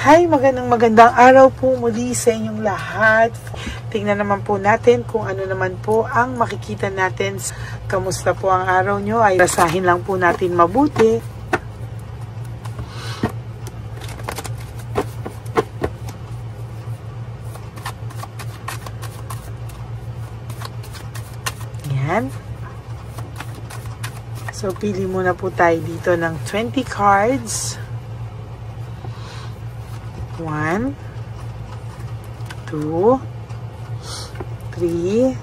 Hi, magandang araw po muli sa inyong lahat. Tingnan naman po natin kung ano naman po ang makikita natin. Kamusta po ang araw nyo? Ay basahin lang po natin mabuti. Yan. So, pili muna po tayo dito ng 20 cards. 1, 2, 3,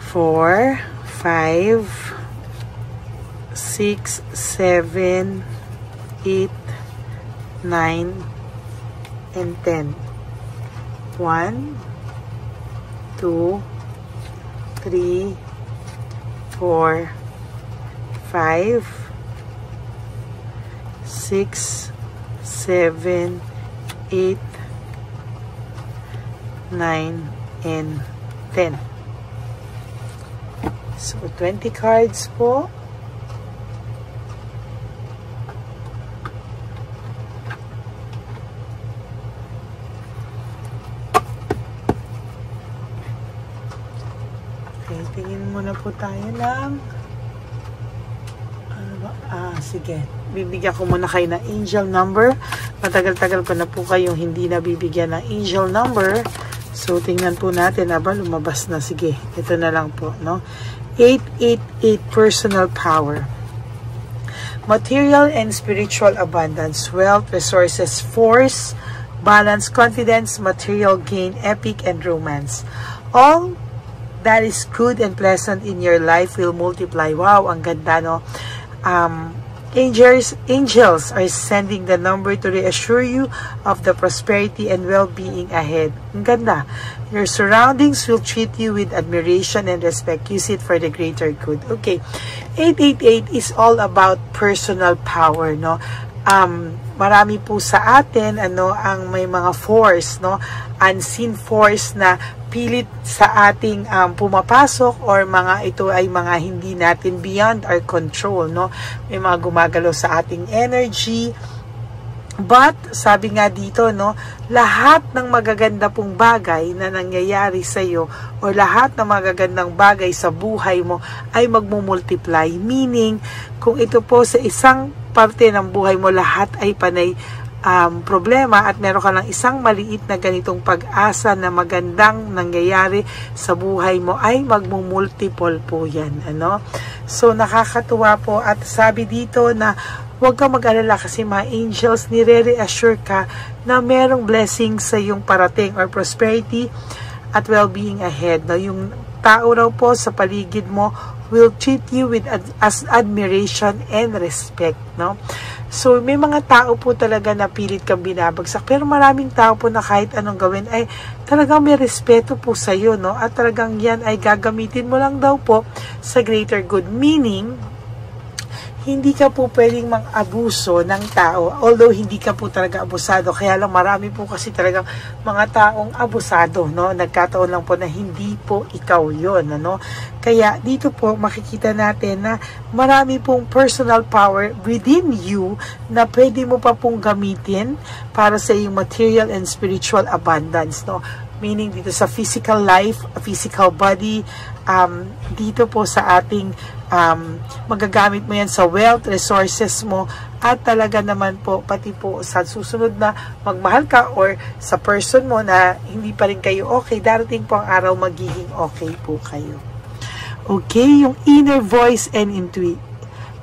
4, 5, 6, 7, 8, 9, and 10. 1, 2, 3, 4, 5, 6, 7, 8, 9, and 10. So, 20 cards po. Okay, tingin muna po tayo ng sige. Bibigyan ko muna kayo ng angel number. Matagal-tagal pa na po kayong hindi na bibigyan ng angel number. So, tingnan po natin. Lumabas na. Sige, ito na lang po, no? 888 personal power. Material and spiritual abundance, wealth, resources, force, balance, confidence, material gain, epic, and romance. All that is good and pleasant in your life will multiply. Wow, ang ganda, no? Angels are sending the number to reassure you of the prosperity and well-being ahead. Ang ganda. Your surroundings will treat you with admiration and respect. Use it for the greater good. Okay. 888 is all about personal power, no? Marami po sa atin, ang may mga force, no? Unseen force na pilit sa ating pumapasok or ito ay mga hindi natin beyond our control, no? May mga gumagalaw sa ating energy. But, sabi nga dito, no, lahat ng magaganda pong bagay na nangyayari sa iyo o lahat ng magagandang bagay sa buhay mo ay magmumultiply. Meaning, kung ito po sa isang parte ng buhay mo, lahat ay panay problema at meron ka lang isang maliit na ganitong pag-asa na magandang nangyayari sa buhay mo, ay magmumultiple po yan, So, nakakatuwa po at sabi dito na huwag kang mag-alala kasi mga angels nire-reassure ka na merong blessing sa iyong parating or prosperity at well-being ahead, no? Yung tao raw po sa paligid mo will treat you with as admiration and respect, no? So, may mga tao po talaga na pilit kang binabagsak. Pero maraming tao po na kahit anong gawin ay talagang may respeto po sa iyo, no? At talagang yan ay gagamitin mo lang daw po sa greater good. Meaning, hindi ka po pwedeng mang-abuso ng tao. Although, hindi ka po talaga abusado. Kaya lang marami po kasi talagang mga taong abusado, no? Nagkataon lang po na hindi po ikaw yun, Kaya, dito po makikita natin na marami pong personal power within you na pwede mo pa pong gamitin para sa iyong material and spiritual abundance, no? Meaning, dito sa physical life, physical body, dito po sa ating magagamit mo yan sa wealth, resources mo, at talaga naman po, pati po sa susunod na magmahal ka or sa person mo na hindi pa rin kayo okay, darating po ang araw magiging okay po kayo. Okay, yung inner voice and intuition.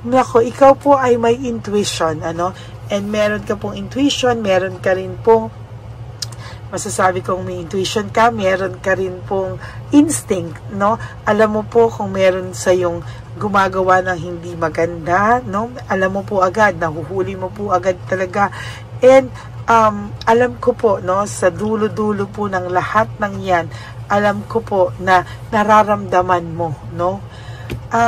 Nako, ikaw po ay may intuition, and meron ka pong intuition, meron ka rin pong masasabi kong may intuition ka, meron ka rin pong instinct, no? Alam mo po kung meron sa yung gumagawa ng hindi maganda, no? Alam mo po agad, nahuhuli mo po agad talaga. And alam ko po, no, sa dulo-dulo po ng lahat ng yan, alam ko po na nararamdaman mo, no?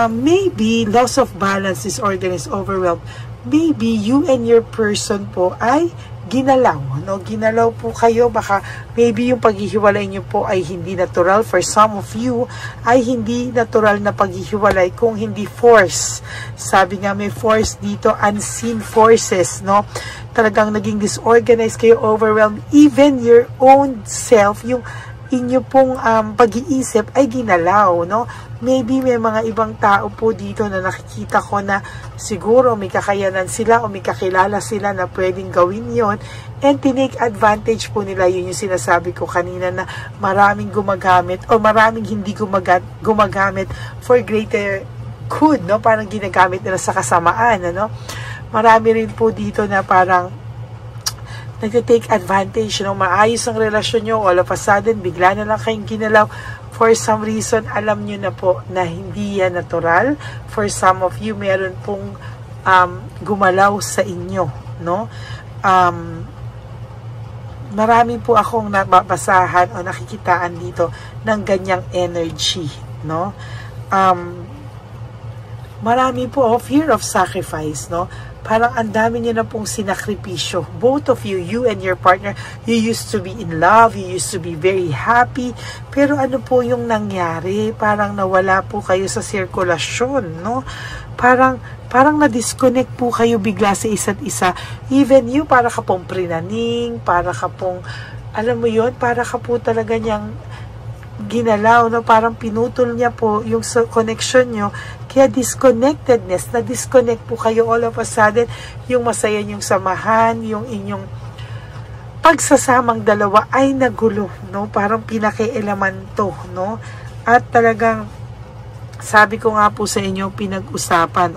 Maybe loss of balance, disorder, is overwhelmed. maybe you and your person po ay ginalaw, no? Ginalaw po kayo, baka maybe yung paghihiwalay nyo po ay hindi natural. For some of you, ay hindi natural na paghihiwalay kung hindi force. Sabi nga may force dito, unseen forces, no? Talagang naging disorganized kayo, overwhelmed, even your own self, yung inyo pong pag-iisip ay ginalaw, no? Maybe may mga ibang tao po dito na nakikita ko na siguro may kakayanan sila o may kakilala sila na pwedeng gawin yon, and tinake advantage po nila. Yun yung sinasabi ko kanina na maraming gumagamit o maraming hindi gumagamit for greater good, no? Parang ginagamit nila sa kasamaan, ano? Marami rin po dito na parang nag-take advantage, no? Maayos ang relasyon nyo, all of a sudden, bigla na lang kayong ginalaw. For some reason, alam nyo na po na hindi yan natural. For some of you, meron pong gumalaw sa inyo, no? Marami po akong nababasahan o nakikitaan dito ng ganyang energy, no? Marami po fear of sacrifice, no? Parang ang dami niyo na pong sinakripisyo. Both of you, you and your partner, you used to be in love, you used to be very happy. Pero ano po yung nangyari? Parang nawala po kayo sa sirkulasyon, no? Parang na-disconnect po kayo bigla sa isa't isa. Even you, para ka pong prinaning, para ka pong, alam mo yun, para ka po talaga niyang ginalaw, no? Parang pinutol niya po yung connection nyo. Kaya disconnectedness, na-disconnect po kayo all of a sudden. Yung masaya niyong samahan, yung inyong pagsasamang dalawa ay nagulo, no? Parang pinakialaman to, no? At talagang sabi ko nga po sa inyo, pinag-usapan,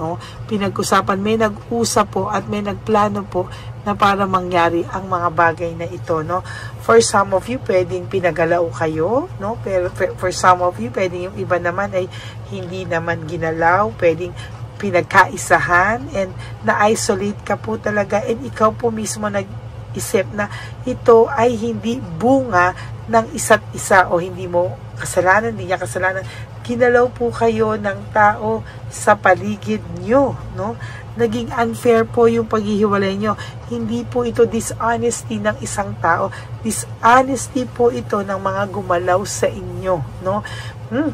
may nag-usap po at may nagplano po na para mangyari ang mga bagay na ito, no? For some of you, pwedeng pinagalaw kayo, no? Pero for some of you, pwedeng yung iba naman ay hindi naman ginalaw, pwedeng pinagkaisahan and na-isolate ka po talaga, and ikaw po mismo nag-isip na ito ay hindi bunga ng isa't isa, o hindi mo kasalanan, hindi niya kasalanan. Ginalaw po kayo ng tao sa paligid nyo, no? Naging unfair po yung paghihiwalay nyo. Hindi po ito dishonesty ng isang tao. Dishonesty po ito ng mga gumalaw sa inyo, no?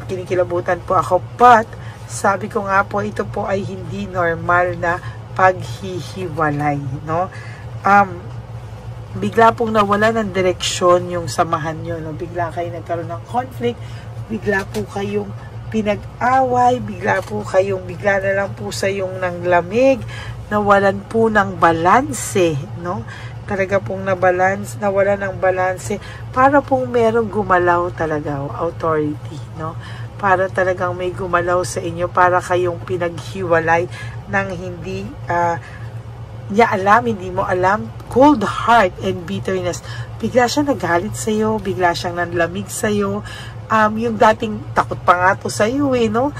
Kinikilabutan po ako. But, sabi ko nga po, ito po ay hindi normal na paghihiwalay, no? Bigla pong nawala ng direksyon yung samahan nyo, no? Bigla kayo nagkaroon ng conflict, bigla po kayong pinag-away, bigla na lang po sa yung nanglamig, nawalan po ng balanse, no? Talaga pong nawala ng balanse, para pong merong gumalaw talaga, authority, no? Para talagang may gumalaw sa inyo, para kayong pinaghiwalay ng hindi niya alam, hindi mo alam, cold heart and bitterness. Bigla siya nagalit sa'yo, bigla siyang nanlamig sa'yo. Yung dating takot pa nga to sa'yo, no?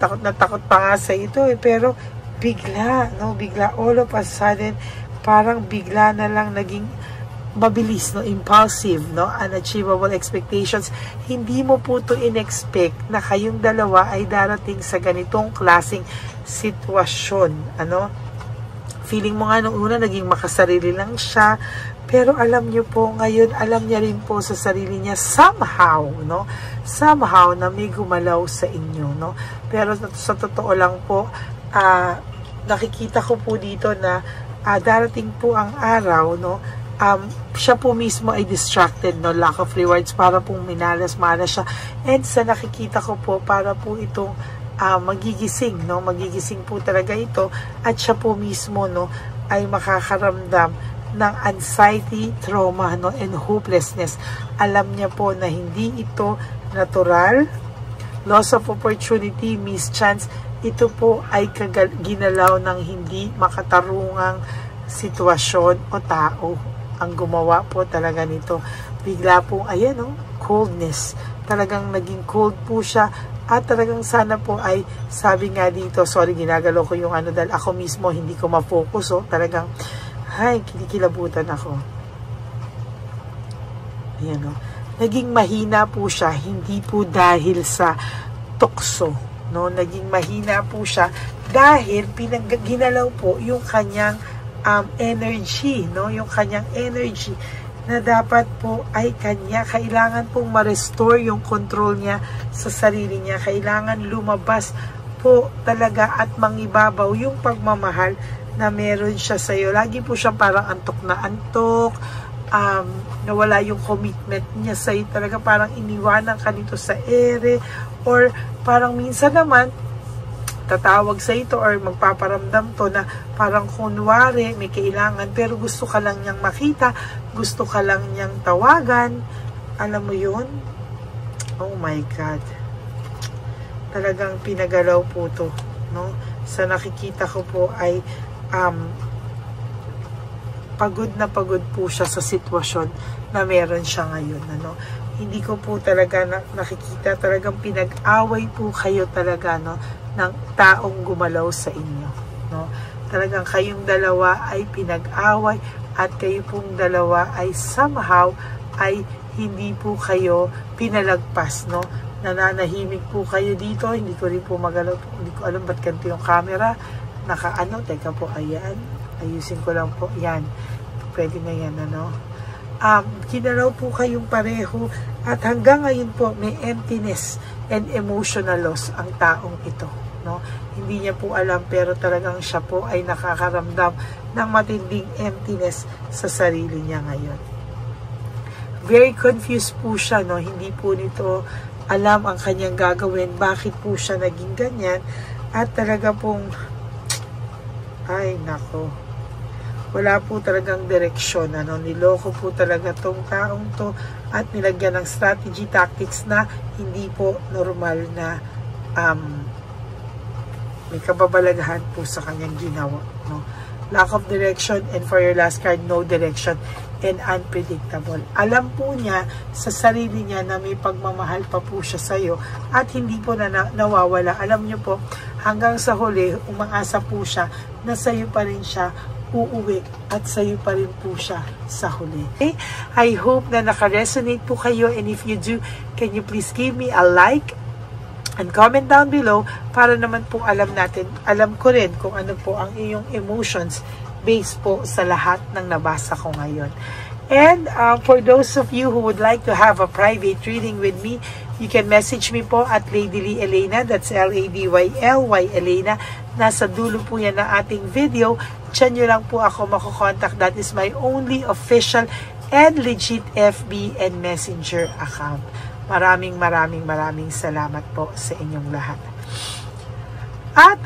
Takot pa nga sa ito, pero bigla, no? Bigla, all of a sudden, parang bigla na lang naging mabilis, no? Impulsive, no? Unachievable expectations. Hindi mo po to in-expect na kayong dalawa ay darating sa ganitong klaseng sitwasyon, ano? Feeling mo nga nung una naging makasarili lang siya, pero alam niyo po ngayon, alam niya rin po sa sarili niya somehow, no? Somehow na may gumalaw sa inyo, no? Pero sa totoo lang po, nakikita ko po dito na darating po ang araw, no? Siya po mismo ay distracted, no? Lack of rewards, para pong minalas-malas siya. And sa nakikita ko po, para po itong magigising, no? Magigising po talaga ito, at siya po mismo, no, ay makakaramdam ng anxiety, trauma, no, and hopelessness. Alam niya po na hindi ito natural. Loss of opportunity, missed chance, ito po ay ginalaw ng hindi makatarungang sitwasyon o tao ang gumawa po talaga nito. Bigla po, ayan, no, coldness. Talagang naging cold po siya. At talagang sana po ay, sabi nga dito, sorry, ginagalaw ko yung ano dahil ako mismo hindi ko ma-focus, talagang, kinikilabutan ako. Ayan, naging mahina po siya, hindi po dahil sa tukso, no? Naging mahina po siya dahil ginalaw po yung kanyang energy, no? Yung kanyang energy na dapat po ay kailangan pong ma-restore yung control niya sa sarili niya. Kailangan lumabas po talaga at mangibabaw yung pagmamahal na meron siya sa iyo. Lagi po siya parang antok na antok, nawala yung commitment niya sa iyo. Talaga parang iniwanan ka nito sa ere, or parang minsan naman tatawag sa ito or magpaparamdam to na parang kunwari may kailangan pero gusto ka lang niyang makita, gusto ka lang niyang tawagan. Alam mo yun? Oh my God. Talagang pinagalaw po to, no? Sa nakikita ko po ay pagod na pagod po siya sa sitwasyon na meron siya ngayon, ano? Hindi ko po talaga nakikita, talagang pinag-away po kayo talaga, no, ng taong gumalaw sa inyo, no? Talagang kayong dalawa ay pinag-away at kayo pong dalawa ay somehow ay hindi po kayo pinalagpas, no? Nananahimik po kayo dito, hindi ko rin po magalaw, hindi ko alam ba't ganito yung camera, teka po, ayan, ayusin ko lang po, yan, pwede na yan, ano? Kinaraw po kayong pareho at hanggang ngayon po may emptiness and emotional loss ang taong ito, no? Hindi niya po alam pero talagang siya po ay nakakaramdam ng matinding emptiness sa sarili niya ngayon. Very confused po siya, no? Hindi po nito alam ang kanyang gagawin, bakit po siya naging ganyan, at talaga pong ay nako, wala po talagang direksyon, ano? Niloko po talaga tong taong to at nilagyan ng strategy tactics na hindi po normal na may kababalaghan po sa kanyang ginawa, no? Lack of direction, and for your last card, no direction and unpredictable. Alam po niya sa sarili niya na may pagmamahal pa po siya sa iyo at hindi po nawawala. Alam niyo po, hanggang sa huli, umaasa po siya na sa iyo pa rin siya uuwi at sa iyo pa rin po siya sa huli. Okay? I hope na naka-resonate po kayo, and if you do, can you please give me a like and comment down below para naman po alam ko rin kung ano po ang iyong emotions based po sa lahat ng nabasa ko ngayon. And for those of you who would like to have a private reading with me, you can message me po at Lady Lee Elena, that's L-A-D-Y-L-Y Elena. Nasa dulo po yan ng ating video. Diyan nyo lang po ako makukontak. That is my only official and legit FB and Messenger account. Maraming salamat po sa inyong lahat. At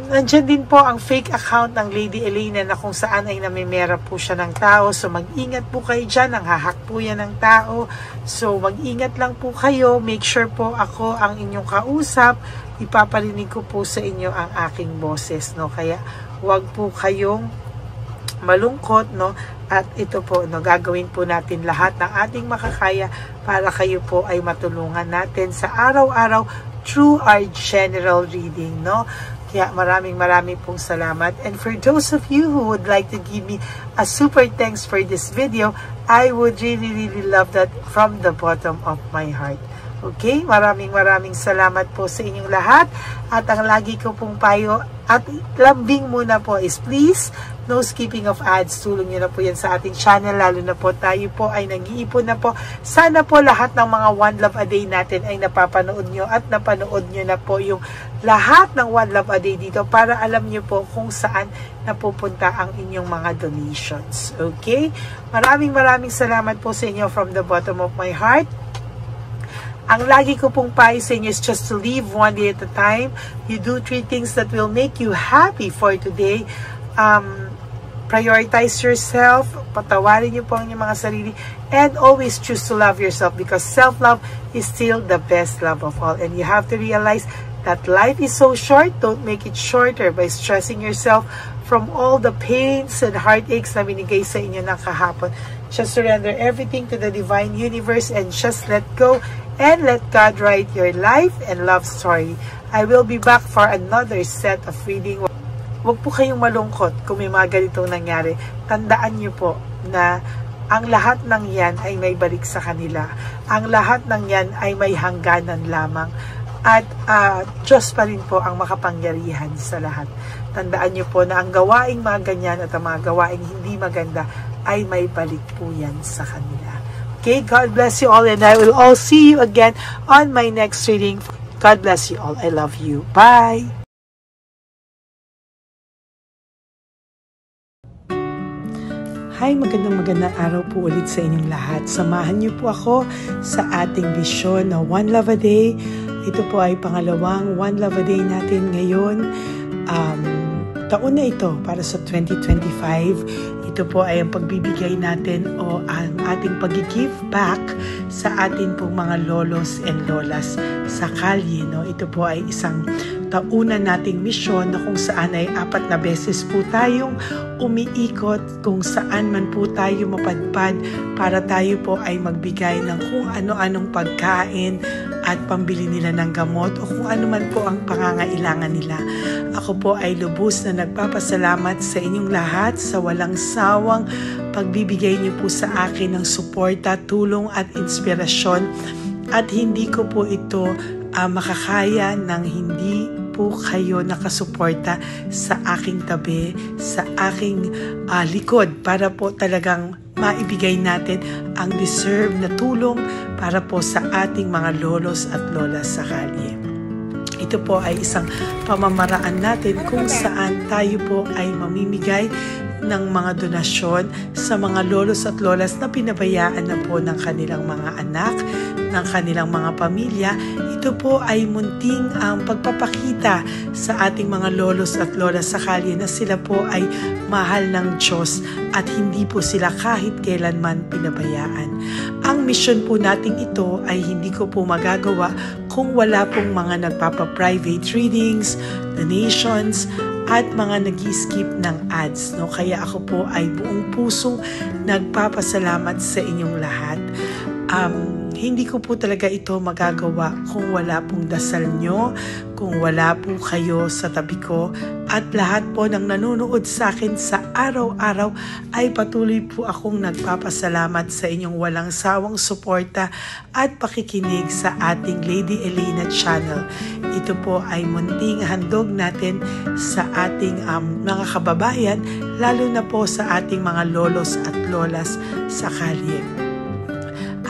nandyan din po ang fake account ng Lady Elena na kung saan ay namimera po siya ng tao. So mag-ingat po kayo dyan, nanghahack po yan ng tao. So mag-ingat lang po kayo, make sure po ako ang inyong kausap, ipaparinig ko po sa inyo ang aking boses, no? Kaya huwag po kayong malungkot, no? At ito po, no, gagawin po natin lahat ng ating makakaya para kayo po ay matulungan natin sa araw-araw through our general reading, no? Kaya maraming pong salamat. And for those of you who would like to give me a super thanks for this video, I would really love that from the bottom of my heart. Okay? Maraming salamat po sa inyong lahat. At ang lagi ko pong payo at lambing muna po is please, no skipping of ads. Tulong nyo na po yan sa ating channel, lalo na po tayo po ay nag-iipon na po. Sana po lahat ng mga One Love a Day natin ay napapanood nyo at napanood nyo na po yung lahat ng One Love a Day dito para alam nyo po kung saan napupunta ang inyong mga donations. Okay? Maraming salamat po sa inyo from the bottom of my heart. Ang lagi ko pong payo sa inyo is just to live one day at a time. You do 3 things that will make you happy for today. Prioritize yourself. Patawarin niyo po ang inyong mga sarili. And always choose to love yourself because self-love is still the best love of all. And you have to realize that life is so short. Don't make it shorter by stressing yourself from all the pains and heartaches na binigay sa inyo ng kahapon. Just surrender everything to the divine universe and just let go. And let God write your life and love story. I will be back for another set of reading. Huwag po kayong malungkot kung may mga ganitong nangyari. Tandaan niyo po na ang lahat ng yan ay may balik sa kanila. Ang lahat ng yan ay may hangganan lamang. At Diyos pa rin po ang makapangyarihan sa lahat. Tandaan niyo po na ang gawaing mga ganyan at ang mga gawaing hindi maganda ay may balik po yan sa kanila. Okay, God bless you all, and I will all see you again on my next reading. God bless you all. I love you. Bye! Hi, magandang araw po ulit sa inyong lahat. Samahan niyo po ako sa ating vision na One Love a Day. Ito po ay pangalawang One Love a Day natin ngayon. Taon na ito para sa 2025. Ito po ay ang pagbibigay natin o ang ating pag-give back sa atin pong mga lolos and lolas sa kalye. No? Ito po ay isang taunan nating misyon na kung saan ay 4 na beses po tayong umiikot kung saan man po tayo mapadpad para tayo po ay magbigay ng kung ano-anong pagkain at pambili nila ng gamot o kung ano man po ang pangangailangan nila. Ako po ay lubos na nagpapasalamat sa inyong lahat sa walang sawang pagbibigay niyo po sa akin ng suporta, tulong at inspirasyon, at hindi ko po ito makakaya ng hindi po kayo nakasuporta sa aking tabi, sa aking likod para po talagang maibigay natin ang deserve na tulong para po sa ating mga lolos at lolas sa kalye. Ito po ay isang pamamaraan natin kung saan tayo po ay mamimigay ng mga donasyon sa mga lolos at lolas na pinabayaan na po ng kanilang mga anak, ng kanilang mga pamilya. Ito po ay munting ang pagpapakita sa ating mga lolos at lolas sa kalye na sila po ay mahal ng Diyos at hindi po sila kahit kailanman pinabayaan. Ang mission po nating ito ay hindi ko po magagawa kung wala pong mga nagpapa-private readings, donations, at mga nag-skip ng ads. No? Kaya ako po ay buong pusong nagpapasalamat sa inyong lahat. Hindi ko po talaga ito magagawa kung wala pong dasal nyo, kung wala po kayo sa tabi ko, at lahat po ng nanonood sa akin sa araw-araw ay patuloy po akong nagpapasalamat sa inyong walang sawang suporta at pakikinig sa ating Lady Elena channel. Ito po ay munting handog natin sa ating mga kababayan, lalo na po sa ating mga lolos at lolas sa kalye.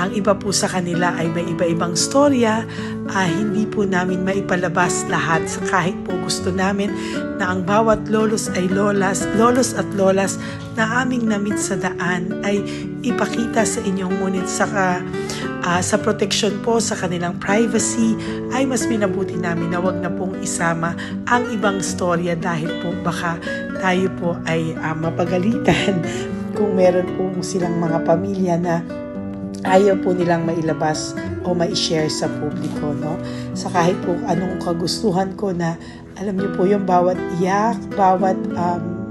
Ang iba po sa kanila ay may iba-ibang storya, hindi po namin maipalabas lahat kahit po gusto namin na ang bawat lolos at lolas na aming namit sa daan ay ipakita sa inyo, ngunit sa protection po sa kanilang privacy ay mas minabuti namin na wag na pong isama ang ibang storya dahil po baka tayo po ay mapagalitan kung meron po silang mga pamilya na ayaw po nilang mailabas o ma-share sa publiko, no? Sa kahit po anong kagustuhan ko na, alam niyo po yung bawat iyak, bawat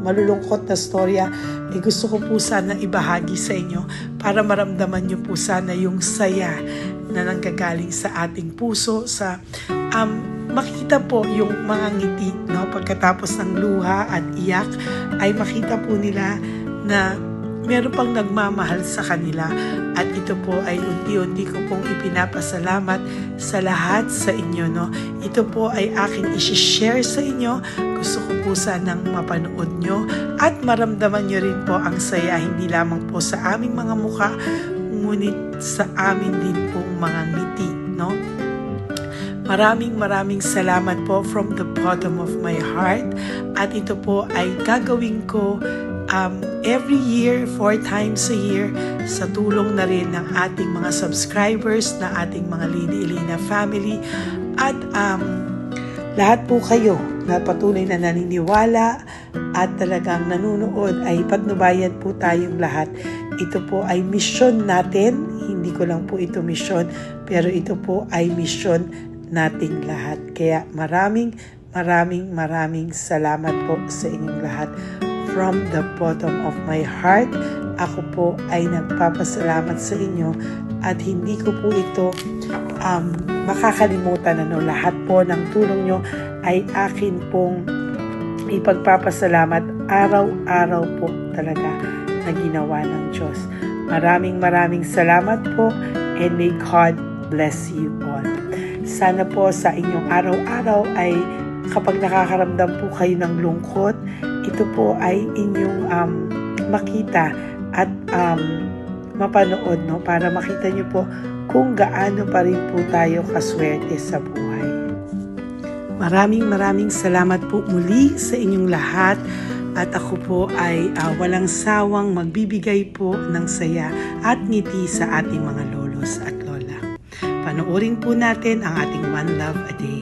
malulungkot na storya, gusto ko po sana ibahagi sa inyo para maramdaman niyo po sana yung saya na nanggagaling sa ating puso, sa makita po yung mga ngiti, no? Pagkatapos ng luha at iyak ay makita po nila na meron pang nagmamahal sa kanila, at ito po ay unti-unti ko pong ipinapasalamat sa lahat sa inyo, no? Ito po ay aking isi-share sa inyo. Gusto ko po sanang mapanood nyo at maramdaman nyo rin po ang saya, hindi lamang po sa aming mga mukha, ngunit sa amin din pong mga ngiti, no? Maraming salamat po from the bottom of my heart, at ito po ay gagawin ko every year, 4 times a year, sa tulong na rin ng ating mga subscribers, na ating mga Lady Elena family, at lahat po kayo na patuloy na naniniwala at talagang nanonood, ay patnubayan po tayong lahat. Ito po ay mission natin, hindi ko lang po ito mission, pero ito po ay mission nating lahat. Kaya maraming salamat po sa inyong lahat. From the bottom of my heart, ako po ay nagpapasalamat sa inyo, at hindi ko po ito makakalimutan. Lahat po ng tulong nyo ay akin pong ipagpapasalamat araw-araw po talaga na ginawa ng Diyos. Maraming salamat po, and may God bless you all. sana po sa inyong araw-araw ay kapag nakakaramdam po kayo ng lungkot, ito po ay inyong makita at mapanood, no? Para makita nyo po kung gaano pa rin po tayo kaswerte sa buhay. Maraming salamat po muli sa inyong lahat at ako po ay walang sawang magbibigay po ng saya at ngiti sa ating mga lolos at lola. Panoorin po natin ang ating One Love a Day.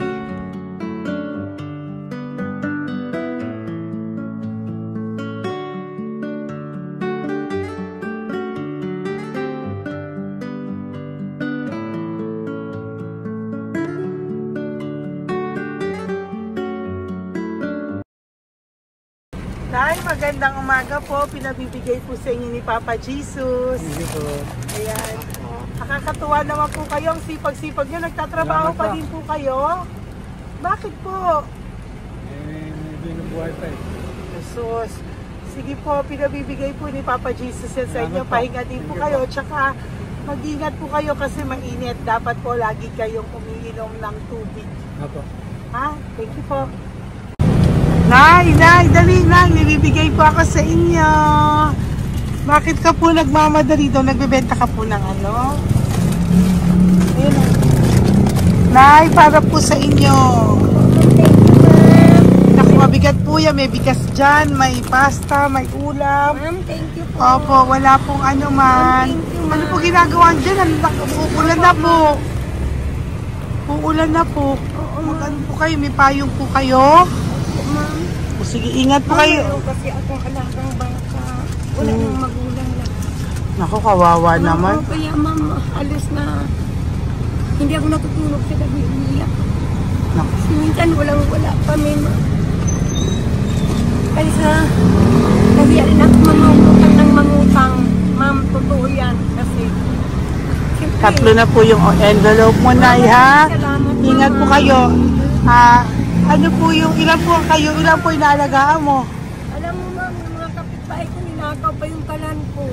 Nay, magandang umaga po. Pinabibigay po sa inyo ni Papa Jesus. Ayan. Nakakatuwa naman po kayo. Ang sipag-sipag nyo. Nagtatrabaho pa din po kayo. Bakit po? Hindi na buhay pa eh. Jesus. Sige po, pinabibigay po ni Papa Jesus yan sa inyo. Pahinga din po kayo. Tsaka mag-ingat po kayo kasi mainit. Dapat po lagi kayong umiinom ng tubig. Apo. Ha? Thank you po. Nay, dali, Nay. Nilibigay po ako sa inyo. Bakit ka po nagmamadali daw? Nagbebenta ka po ng ano? Ayun. Nay, para po sa inyo. Naku, mabigat po yan. May bigas dyan, may pasta, may ulam. Ma'am, thank you po. Opo, wala pong ano man. Ano po ginagawa dyan? Uulan na po. Uulan na po. Mag-ano po kayo? May payong po kayo? Ma'am. O sige, ingat po kayo. Kasi akong alagang bangka. Wala nang magulang na. Naku, kawawa naman. Kaya ma'am, halos na hindi ako natutulog sa gabi. Umiyak. Naku. Kasi minsan wala kami. Kaysa nahiya rin ako mamangutang ng mangutang. Ma'am, totoo yan. Kasi siyempre, Tatlo na po yung envelope mo, Nay, ha? salamat, Ingat po ma'am. kayo. Ano po yung, ilan po kayo, ilan po inaalagaan mo? Alam mo ma'am, yung mga kapitbahay ko, ninakaw pa yung kalan ko.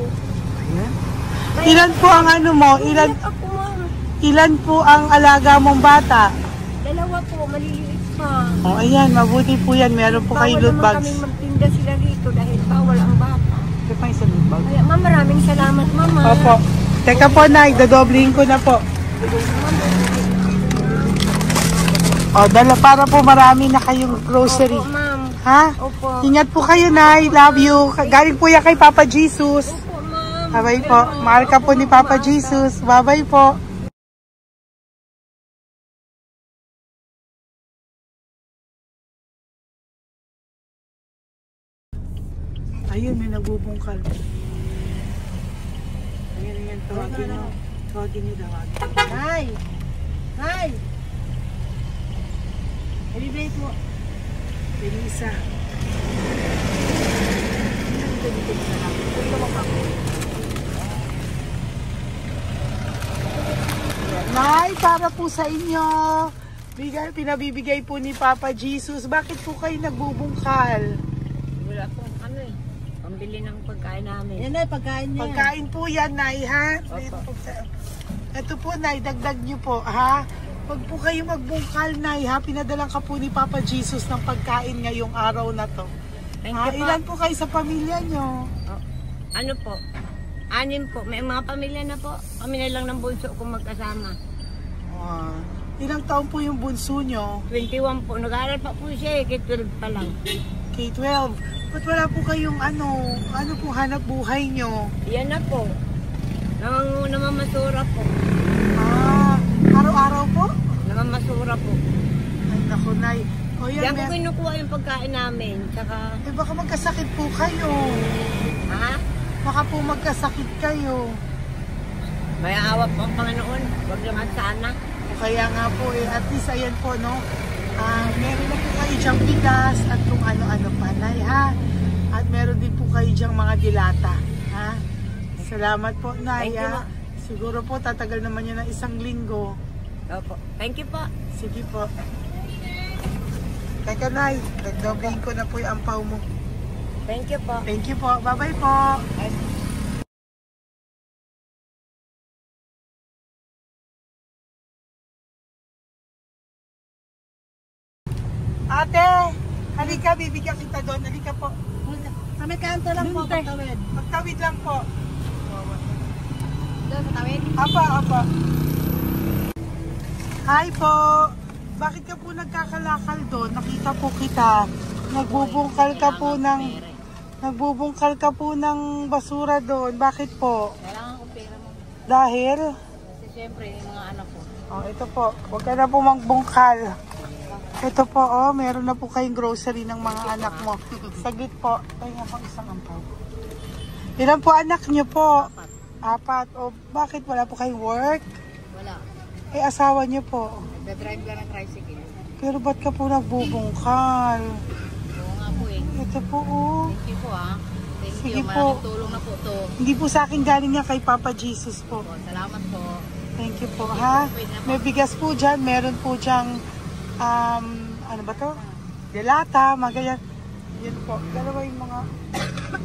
Ilan po ang ano mo? Umiyak ako ma'am. Ilan po ang alaga mong bata? Dalawa po, maliliit pa. O, ayan, mabuti po yan. Meron po kayong loot Bawal naman bags. kaming magtinda sila rito dahil bawal ang bata. Ito pa yung sa loot bag. Kaya ma'am, maraming salamat mama. Opo. Teka po, Nay, dadobling ko na po. O, dala para po marami na kayong grocery. Opo ma'am. Ha? Opo. Ingat po kayo, Nay. Love you. Galing po yan kay Papa Jesus. Opo ma'am. Bye-bye po. Mahal ka po ni Papa Jesus. Bye-bye po. Ayun, may nagbubungkal. Ayun, tawagin mo. Tawagin niyo daw. Nay! Nay! Elevate mo. Elisa. Nay, para po sa inyo. Pinabibigay po ni Papa Jesus. Bakit po kayo nagbubungkal? Wala po ano eh. Pambili ng pagkain namin. Yan ay pagkain niya. Pagkain po yan, Nay, ha? Ito po, Nay, dagdag niyo po, ha? Huwag po kayo magbungkal, Nay, ha? Pinadalang ka po ni Papa Jesus ng pagkain ngayong araw na to. Thank you po. Ilan po kayo sa pamilya nyo? Oh, ano po? 6 po. May mga pamilya na po. Kami na lang ng bunso kung magkasama. Ilang taon po yung bunso nyo? 21 po. Nag-aaral pa po siya eh. K-12 pa lang. K-12. Ba't wala po kayong ano po hanap buhay nyo? Yan na po. Namamasura po. Araw-araw po? Namamasura po. Ay, naku, Nay. O yan, Diyan ko kinukuha yung pagkain namin. Tsaka, baka magkasakit po kayo. ha? Baka po magkasakit kayo. May awa po ang Panginoon. Huwag naman sana. O kaya nga po at least ayan po, no? Meron na po kayo dyang bigas at kung ano-ano pa, Nay, ha? At meron din po kayo dyang mga dilata, ha? Salamat po, Nay, Thank you, ha? ma. Siguro po tatagal naman yun ng 1 linggo. Opo. Thank you po. Sige po. Teka, Nay, nagdobling ko na po yung ampaw mo. Thank you po. Thank you po. Bye-bye po. Halika, bibigyan kita doon. Halika po. Sa may kanto lang po, pagtawid. Magtawid lang po. Doon, patawid? Apa. Hi po. Bakit ka po nagkakalakal doon? Nakita po kita. Nagbubungkal ka po ng basura doon. Bakit po? Kailangan ko pera mo. Dahil? Kasi syempre, yung mga anak ko. Oh, ito po. Huwag ka na po magbungkal. Ito po, oh. Meron na po kayong grocery ng mga anak mo. Saglit po. Ay, nga pang isang ampaw. Ilan po anak niyo po? 4. O, bakit wala po kayong work? Wala. Eh, asawa niyo po. Nagda-drive lang ng tricycle. Pero ba't ka po nagbubungkal? Oo nga po eh. Ito po, oh. Thank you po ah. Thank Sige you. po. Malaking tulong na po to. Hindi po sa akin galing niya kay Papa Jesus po. Salamat po. Thank you po, ha? May bigas po dyan. Meron po dyang, ano ba to? Delata, mga ganyan. Yun po. Dalawa yung mga...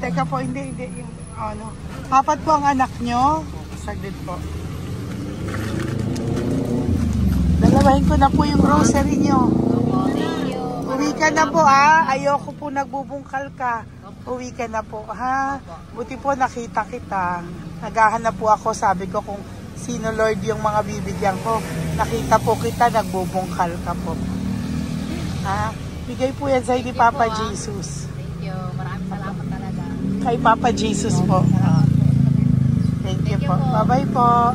Teka po, hindi. Yung, ano. 4 po ang anak nyo. Saglit po. Dalawahin ko na po yung grocery nyo. Thank you. Uwi ka na po, ha? Ayoko po nagbubungkal ka. Uwi ka na po, ha? Buti po nakita kita. Naghahanap po ako. Sabi ko kung sino Lord yung mga bibigyan ko. Nakita po kita, nagbubungkal ka po. Ha? Bigay po yan sa'yo ni Papa Jesus. Thank you. Maraming salamat talaga. Kay Papa Jesus po. Thank you po. Bye-bye po.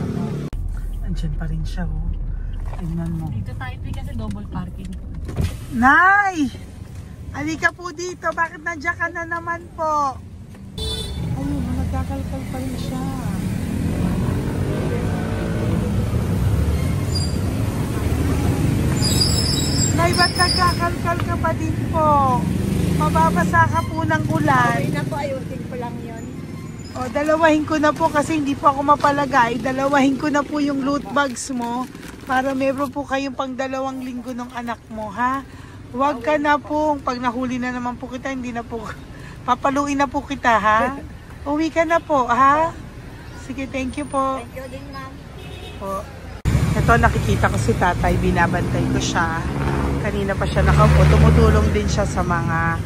Andiyan pa rin siya, oh. Tingnan mo. Dito tayo kasi double parking. Nay! Halika po dito. Bakit nandiyan ka na naman po? Ayun, nagkakalkal pa rin siya. Nay, ba't nagkakalkal ka pa din po? Mababasa ka po ng ulan. Okay na po, ayusin ko lang yun. O, dalawahin ko na po kasi hindi po ako mapalagay. Dalawahin ko na po yung loot bags mo para meron po kayong pang 2 linggo ng anak mo, ha? Huwag ka na po. Pag nahuli na naman po kita, hindi na po, papaluin na po kita, ha? Uwi ka na po, ha? Sige, thank you po. Thank you din, ma'am. Po. Ito, nakikita ko si tatay, binabantay ko siya. Kanina pa siya nakaupo. Tumutulong din siya sa mga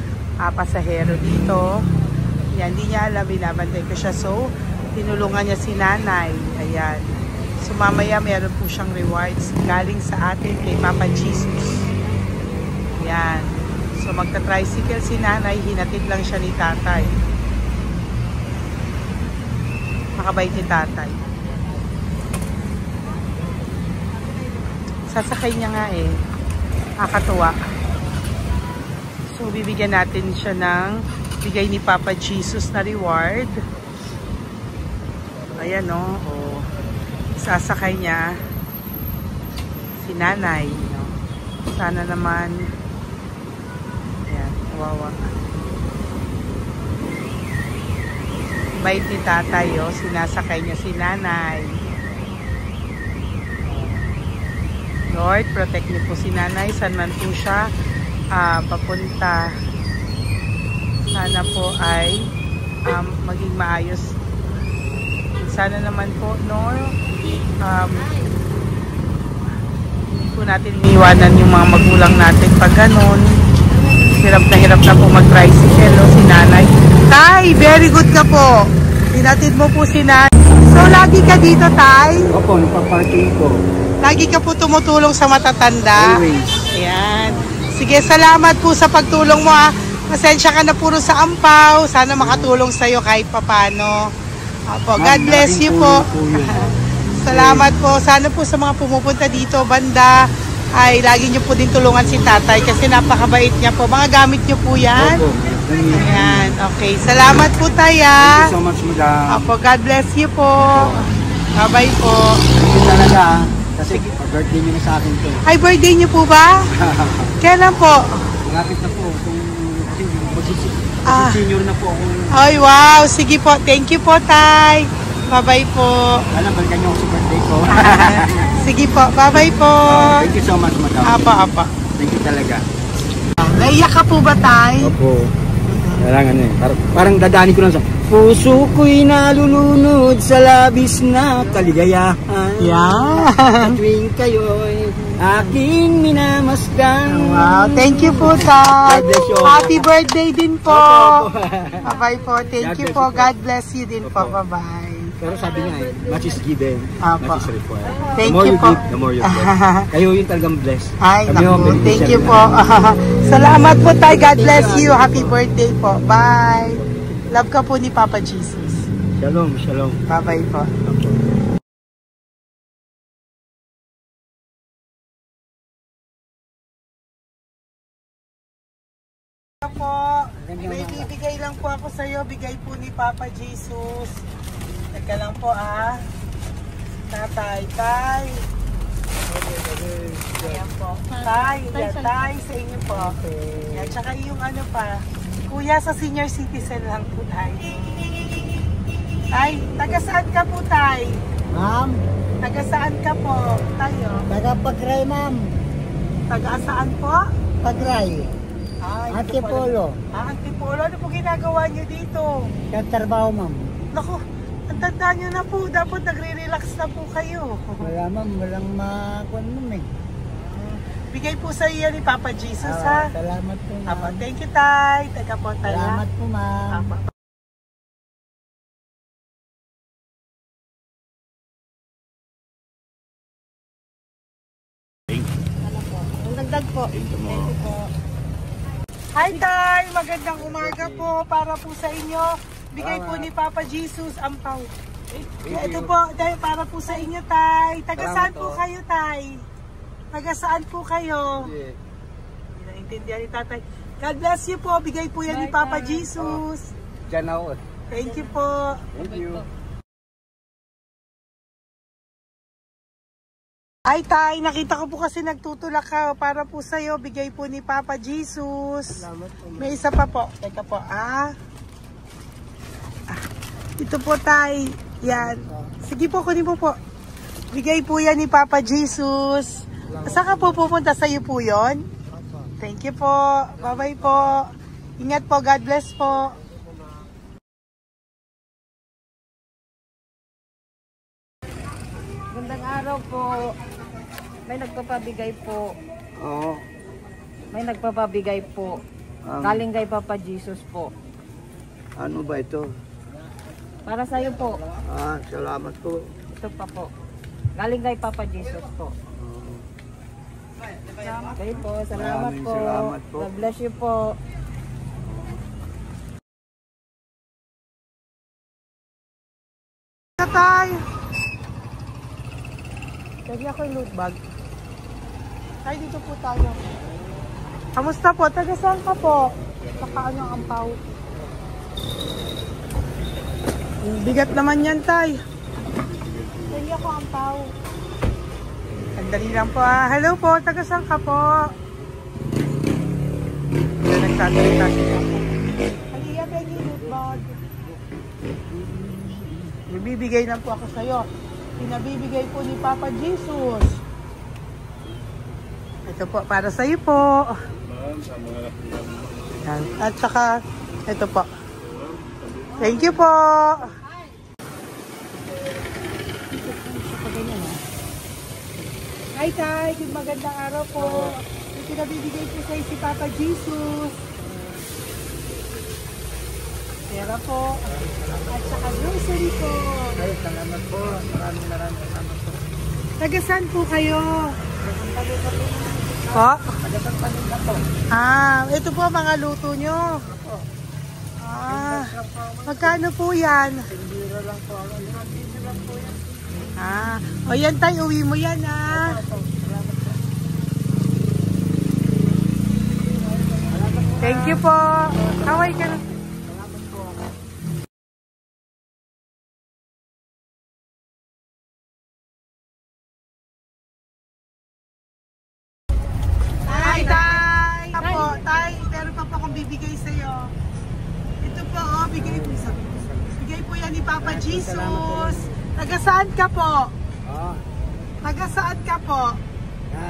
pasahero dito. Yan, hindi niya alam, binabantay ko siya. So, tinulungan niya si nanay. Ayan. So, mamaya meron po siyang rewards galing sa atin kay Papa Jesus. Ayan. So, magta-tricycle si nanay. Hinatid lang siya ni tatay. Makabait ni tatay. Sasakay niya nga eh. Nakakatuwa. So, bibigyan natin siya ng bigay ni Papa Jesus na reward. Ayan, no? O, sasakay niya si nanay. No? Sana naman ayan, wawa. Bait ni tatay, oh. Sinasakay niya si nanay. Lord, protect niyo po si nanay. Saan man po siya papunta. Sana po ay maging maayos. Sana naman po, no? Hindi po natin iniwanan yung mga magulang natin pag ganun. Hirap na po mag-tricycle, no? Si nanay. Tay, very good ka po. Hinatid mo po si nanay. So, lagi ka dito, Tay? Opo, nagpa-parking ko. Lagi ka po tumutulong sa matatanda. Always. Ayan. Sige, salamat po sa pagtulong mo, ha. Pasensya ka na puro sa ampaw. Sana makatulong sa'yo kahit papano. Opo, God bless you po. Salamat po. Sana po sa mga pumupunta dito, banda, ay lagi nyo po din tulungan si tatay kasi napakabait niya po. Mga gamit nyo po yan. Opo. Ayan, okay. Salamat po tayo. Thank you so much, madam. Opo, God bless you po. Bye-bye po. Thank you talaga. Kasi birthday niyo na sa akin to. Ay, birthday niyo po ba? Kailan po? Malapit na po. Kasi senior na po ako. Ay, wow. Sige po. Thank you po, Tay. Bye-bye po. Alam, balikan niyo ako sa birthday ko. Sige po. Bye-bye po. Thank you so much, madam. Apa. Thank you talaga. Naiyak ka po ba, Tay? Opo. Kailangan eh. Parang dadaanin ko lang sa puso ko'y nalulunod sa labis na kaligayahan. Yeah. Tuwing kayo'y aking minamasdan. Wow, thank you po, Tay. God bless you. Happy birthday din po. Opo. Bye-bye po. Thank God you bless po. you po. God bless you din po. Opo. Bye-bye. Pero sabi niya much is given, Apo. much is required. Thank The more you you po. give, the more you get. Kayo yung talagang blessed. Ay, Kami yung naku. Thank beneficiary you na. po. Salamat po, Tay. God bless you. Happy birthday po. Bye. Love ka po ni Papa Jesus. Shalom, shalom. Bye-bye po. Po, may bibigay lang po ako sa iyo, bigay po ni Papa Jesus. Teka lang po Tatay, Tay. Ayan po. Tay, yan, Tay, sa inyo po. Yan, tsaka yung ano pa, Kuya sa senior citizen lang po, Tay. Tay, taga saan ka po, Tay? Ma'am, Taga saan ka po, Tayo? taga Pagray, ma'am. Taga saan po? Pagray. Ay, Antipolo. Antipolo, ano po ginagawa niyo dito? Nagtrabaho, ma'am. Naku, ang tanda nyo na po. Dapat nagre-relax na po kayo. Wala, ma'am. Walang makuha, ma'am eh. Bigay po sa iyo ni Papa Jesus, ha? Salamat po, ma'am. Apo, thank you, Tay. Teka po, Tay. Salamat po, ma'am. Apo. Ang dagdag po. Thank you po. Hi, Tay. Magandang umaga po. Para po sa inyo. Bigay po ni Papa Jesus ang pau. Ito po, Tay, para po sa inyo, Tay. Taga saan po kayo, Tay? Taga saan po kayo? Hindi naintindihan ni Tatay. God bless you po. Bigay po yan ni Papa Jesus. Diyan ako. Thank you po. Thank you. Ay, Tay, nakita ko po kasi nagtutulak ka. Para po sa'yo, bigay po ni Papa Jesus. May isa pa po. Teka po, ito po, Tay. Yan. Sige po, kunin po po. Bigay po yan ni Papa Jesus. Saan ka po pupunta? Sa'yo po yun? Thank you po. Bye-bye po. Ingat po. God bless po. Magandang araw po. May nagpapabigay po. Oo. May nagpapabigay po. Galing kay Papa Jesus po. Ano ba ito? Para sa iyo po. Salamat po. Ito pa po. Galing kay Papa Jesus po. Okay po. Salamat Maraming po. salamat po. God bless you po. Tay! Pwede ako yung loot bag. Tay, dito po tayo. Kamusta po? Taga saan ka po? Saka ano ang ampaw? Bigat naman yan, Tay. Pwede ako ampaw. Sandali lang po, Hello po, taga saan ka po? Yan, nagsasalita siya. Halika, pwede yung loot bag. Ibibigay lang po ako sa'yo. Pinabibigay po ni Papa Jesus. Ito po, para sa'yo po. Yan. At saka, ito po. Thank you po. Hi, Tay. Good magandang araw po. May pinabibigay po sa'yo si Papa Jesus. Pera po. At saka grocery po. Ay, salamat po. Maraming salamat po. Taga saan po kayo? Po? Ito po mga luto nyo. Magkano po yan? Biro lang po. Biro lang po yan. O yan, Tay, uwi mo yan, Thank you po. Kaway ka na. Hi, Tay! Tay, meron pa po akong bibigay sa'yo. Ito po, bigay po yan ni Papa Jesus. Taga saan ka po? Taga saan ka po?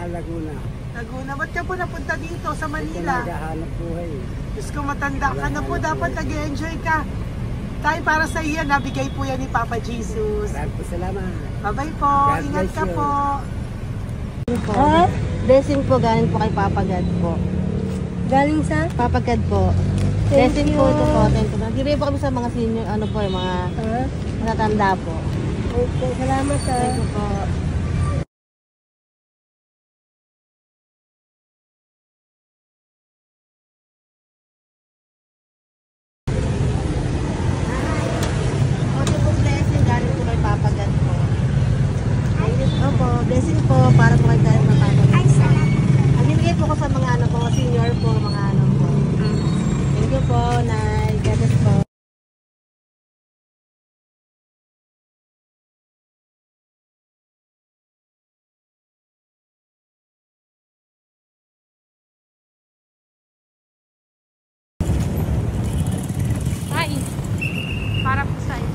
Laguna. Laguna. Ba't ka po napunta dito sa Manila? Naghahanap buhay. Diyos ko, matanda ka na po. Dapat nag-enjoy ka. Tay, para sa iyo, nabigay po yan ni Papa Jesus. Maraming salamat. Bye-bye po. God Ingat bless ka you. po. Blessing po, galing po kay Papa God po. Galing sa? Papa God po. Thank Blessing you. po ito po. Thank you. Nagbibigay po kami sa mga senior, ano po, yung mga matatanda po. Okay, salamat ha. Thank you po. Blessing po para po kay Dad matapos. Ay, salamat. Nagbibigay po ko sa mga ano po, senior po, mga ano po. Thank you po, Nay. God bless po. Ay, para po sa'yo.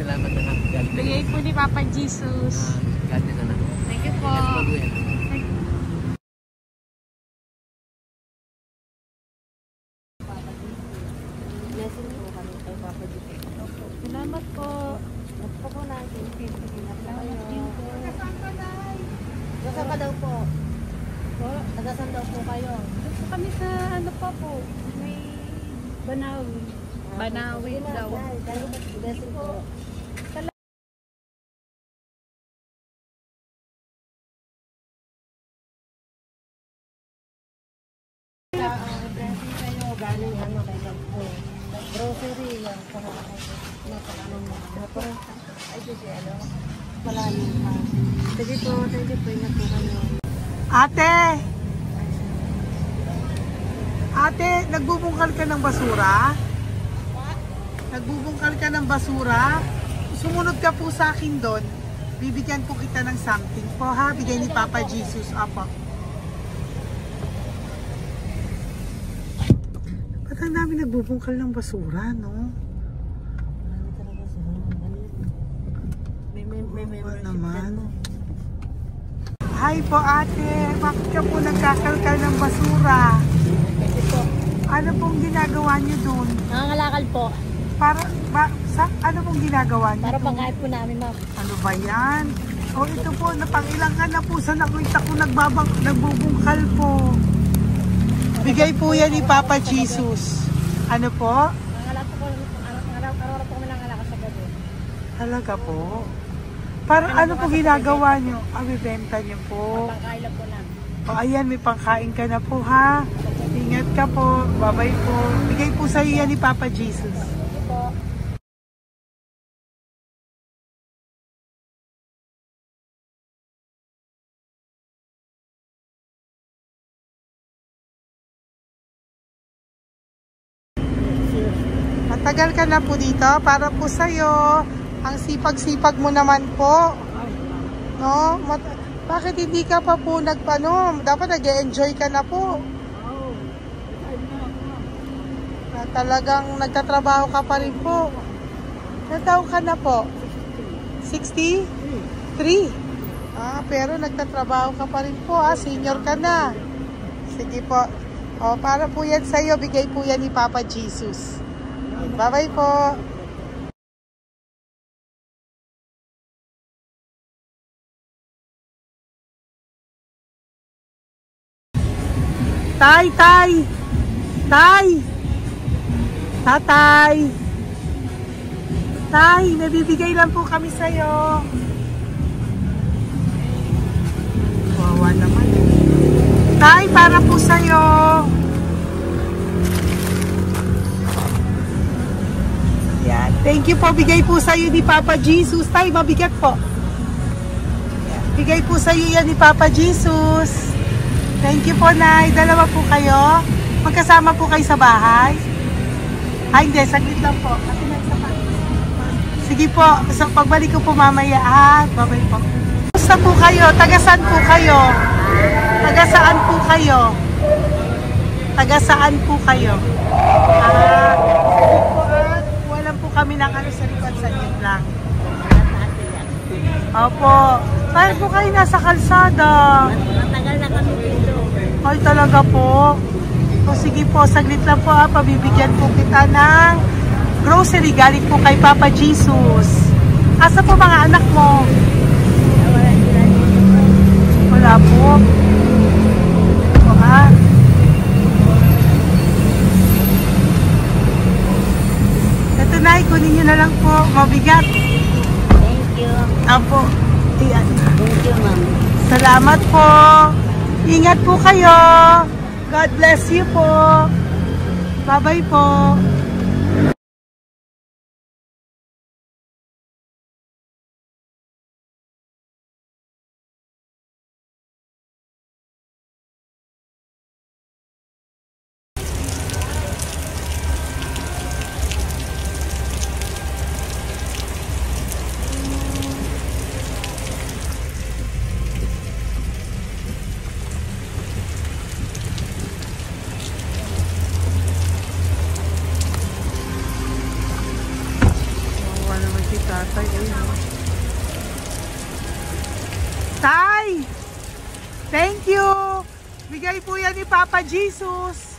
Salamat na lang. Bigay po ni Papa Jesus. God bless na. Thank you po. Blessing po kami kay Papa Jesus. Salamat po. Opo po natin. Salamat din po. Nasaan ka daw po? Nagasan daw po kayo? Gusto kami sa ano pa po. May Banawi. Banawi daw. Blessing po. Blessing kayo. Galing ano kay God po. Grocery. Yan. Napakaano mo. Ay, sige, ano? Malalim pa. Sige po. Thank you po. Ingat po kayo. Ate! Ate, nagbubungkal ka ng basura? Nagbubungkal ka ng basura? Sumunod ka po sa akin doon. Bibigyan po kita ng something po ha. Bigay ni Papa Jesus. Apo. Ba't ang dami nagbubungkal ng basura, no? May naman. Hi po ate. Bakit ka po nagkakalkal ng basura? Ano pong ginagawa niyo doon? Nangangalakal po. Para, ano pong ginagawa niyo? Para pangkain po namin, ma'am. Ano ba yan? O ito po, napangilang ka na po sa nakita ko nagbubungkal po. Bigay po yan ni Papa Jesus. Ano po? Nangangalakal po araw-araw po kami nangangalakal sa gabi. Talaga po? Para ano po ginagawa niyo? Bibenta niyo po. Pangkain lang po namin. O ayan, may pangkain ka na po ha. Ingat ka po. Bye-bye po. Bigay po sa iyo yan ni Papa Jesus. Matagal ka na po dito. Para po sa iyo. Ang sipag-sipag mo naman po. No? Bakit hindi ka pa po nagpano? Dapat nag-enjoy ka na po. Talagang nagtatrabaho ka pa rin po. Ilang taon ka na po? 63? Pero nagtatrabaho ka pa rin po. Senior ka na. Sige po. Para po yan sa'yo. Bigay po yan ni Papa Jesus. Bye-bye po. Tay! Tatay! Tay, may bibigay lang po kami sa'yo. Wawa naman. Tay, para po sa'yo. Yan. Thank you po. Bigay po sa'yo ni Papa Jesus. Tay, mabigat po. Yan. Bigay po sa'yo yan ni Papa Jesus. Thank you po, Nay. Dalawa po kayo. Magkasama po kayo sa bahay. Hindi. Saglit lang po. Sige po. So, pagbalik ko po mamaya. Bye-bye po. Gusto po kayo? Taga-saan po kayo? Taga-saan po kayo? Taga-saan po kayo? Sige po walang po kami ng sa likod sa inyo lang. Opo. Bakit po kayo nasa kalsada? Matagal na kami dito. Ay, talaga po. O sige po, saglit lang po pabibigyan po kita ng grocery galing po kay Papa Jesus. Asa po mga anak mo? Wala sila dito. Wala Wala po. O ha? Ito na, kunin nyo na lang po. Mabigat. Thank you. Apo. Iyan. Thank you, ma'am. Salamat po. Ingat po kayo. God bless you po. Bye-bye po. Naman si tatay. Tay! Thank you! Bigay po yan ni Papa Jesus.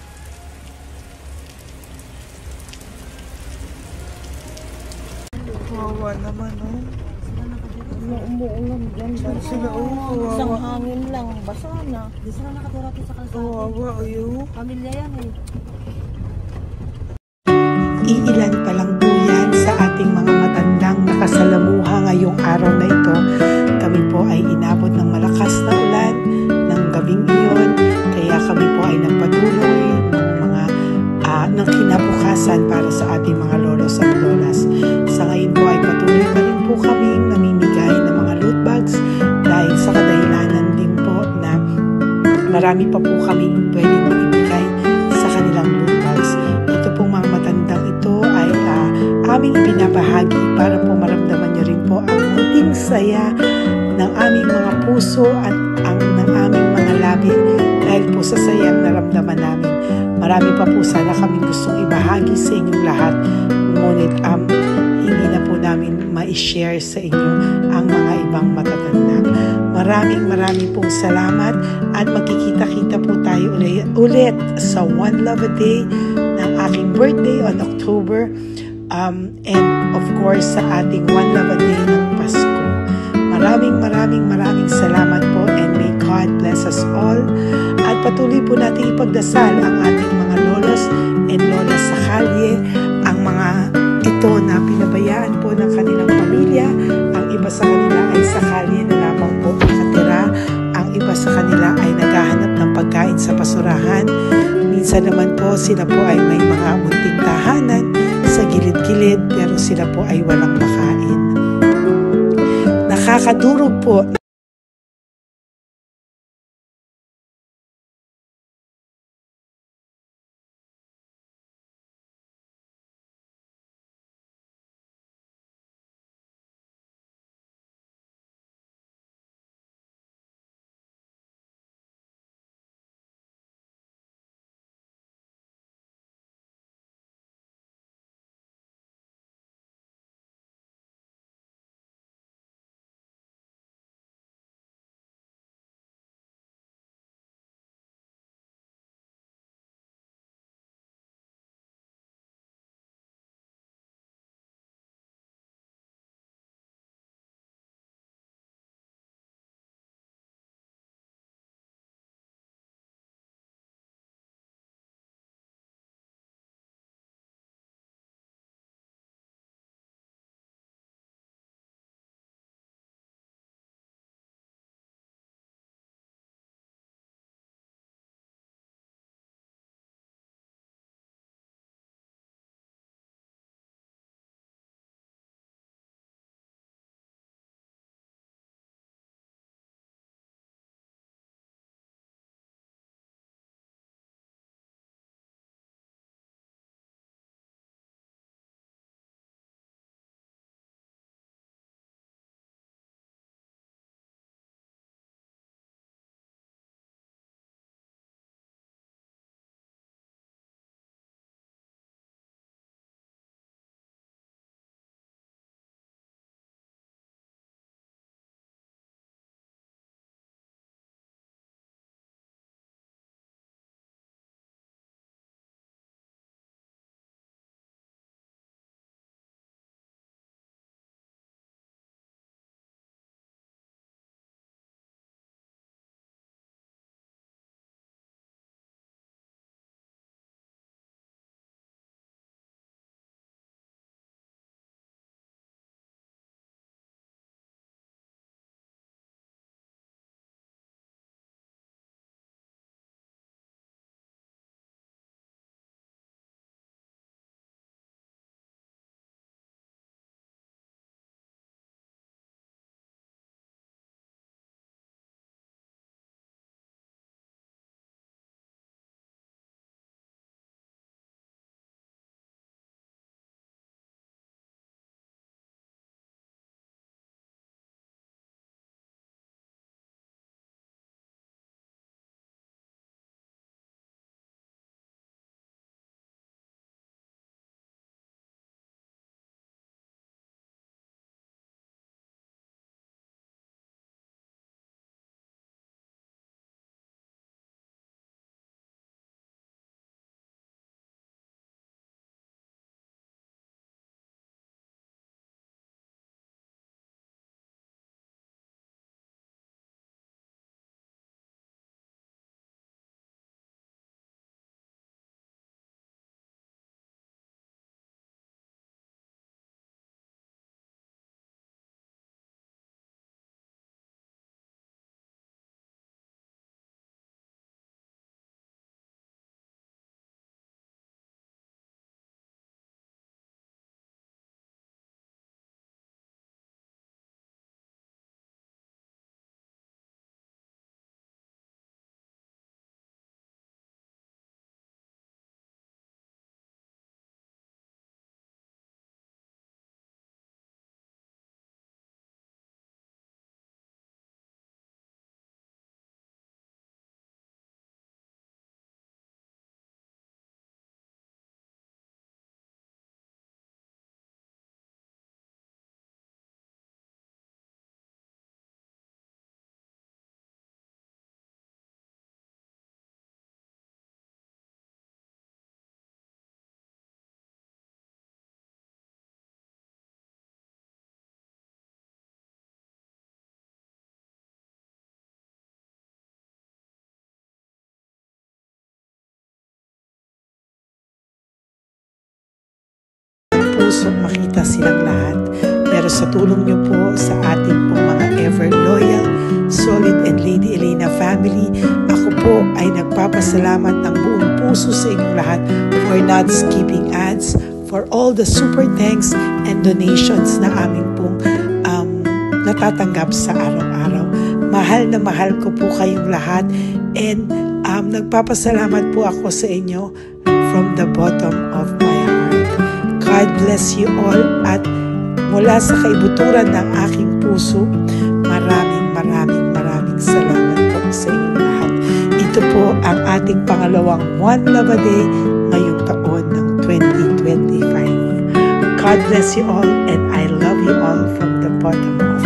Wawa naman, oh. Umuulan dyan. Sila, oh, Isang wawa. hangin lang. Basa na. Di sila nakatira sa kalsada. Wawa, ayo. Pamilya yan eh. Iilan pa lang po yan sa ating mga matandang nakasalamuha ngayong araw na ito. Kami po ay inabot ng malakas na ulan ng gabing iyon. Kaya kami po ay nagpatuloy ng kinabukasan para sa ating mga lolos at lolas. Sa ngayon po ay patuloy pa rin po kami namimigay ng mga loot bags dahil sa kadahilanan din po na marami pa po kami pwedeng maibigay sa kanilang loot bags. Ito pong mga matandang ito ay aming ibinabahagi para po maramdaman nyo rin po ang munting saya ng aming mga puso at ng aming mga labi dahil po sa sayang naramdaman namin. Marami pa po sana kaming gustong ibahagi sa inyong lahat, ngunit hindi na po namin ma-share sa inyo ang mga ibang matatanda. Maraming pong salamat at magkikita-kita po tayo ulit sa One Love a Day ng aking birthday on October and of course sa ating One Love a Day ng Pasko. Maraming salamat po and may God bless us all. At patuloy po natin ipagdasal ang ating mga lolos and lolas sa kalye, ang mga ito na pinabayaan po ng kanilang pamilya. Ang iba sa kanila ay sa kalye na lamang po nakatira. Ang iba sa kanila ay naghahanap ng pagkain sa basurahan. Minsan naman po sila po ay may mga munting tahanan sa gilid-gilid pero sila po ay walang makain. Nakakadurog po pusong makita silang lahat. Pero sa tulong niyo po sa ating pong mga ever loyal, solid and Lady Elena family, ako po ay nagpapasalamat ng buong puso sa inyong lahat for not skipping ads, for all the super thanks and donations na aming pong natatanggap sa araw-araw. Mahal na mahal ko po kayong lahat, and nagpapasalamat po ako sa inyo from the bottom of my heart. God bless you all, at mula sa kaibuturan ng aking puso, maraming salamat po sa inyong lahat. Ito po ang ating pangalawang One Love a Day ngayong taon ng 2025. God bless you all, and I love you all from the bottom of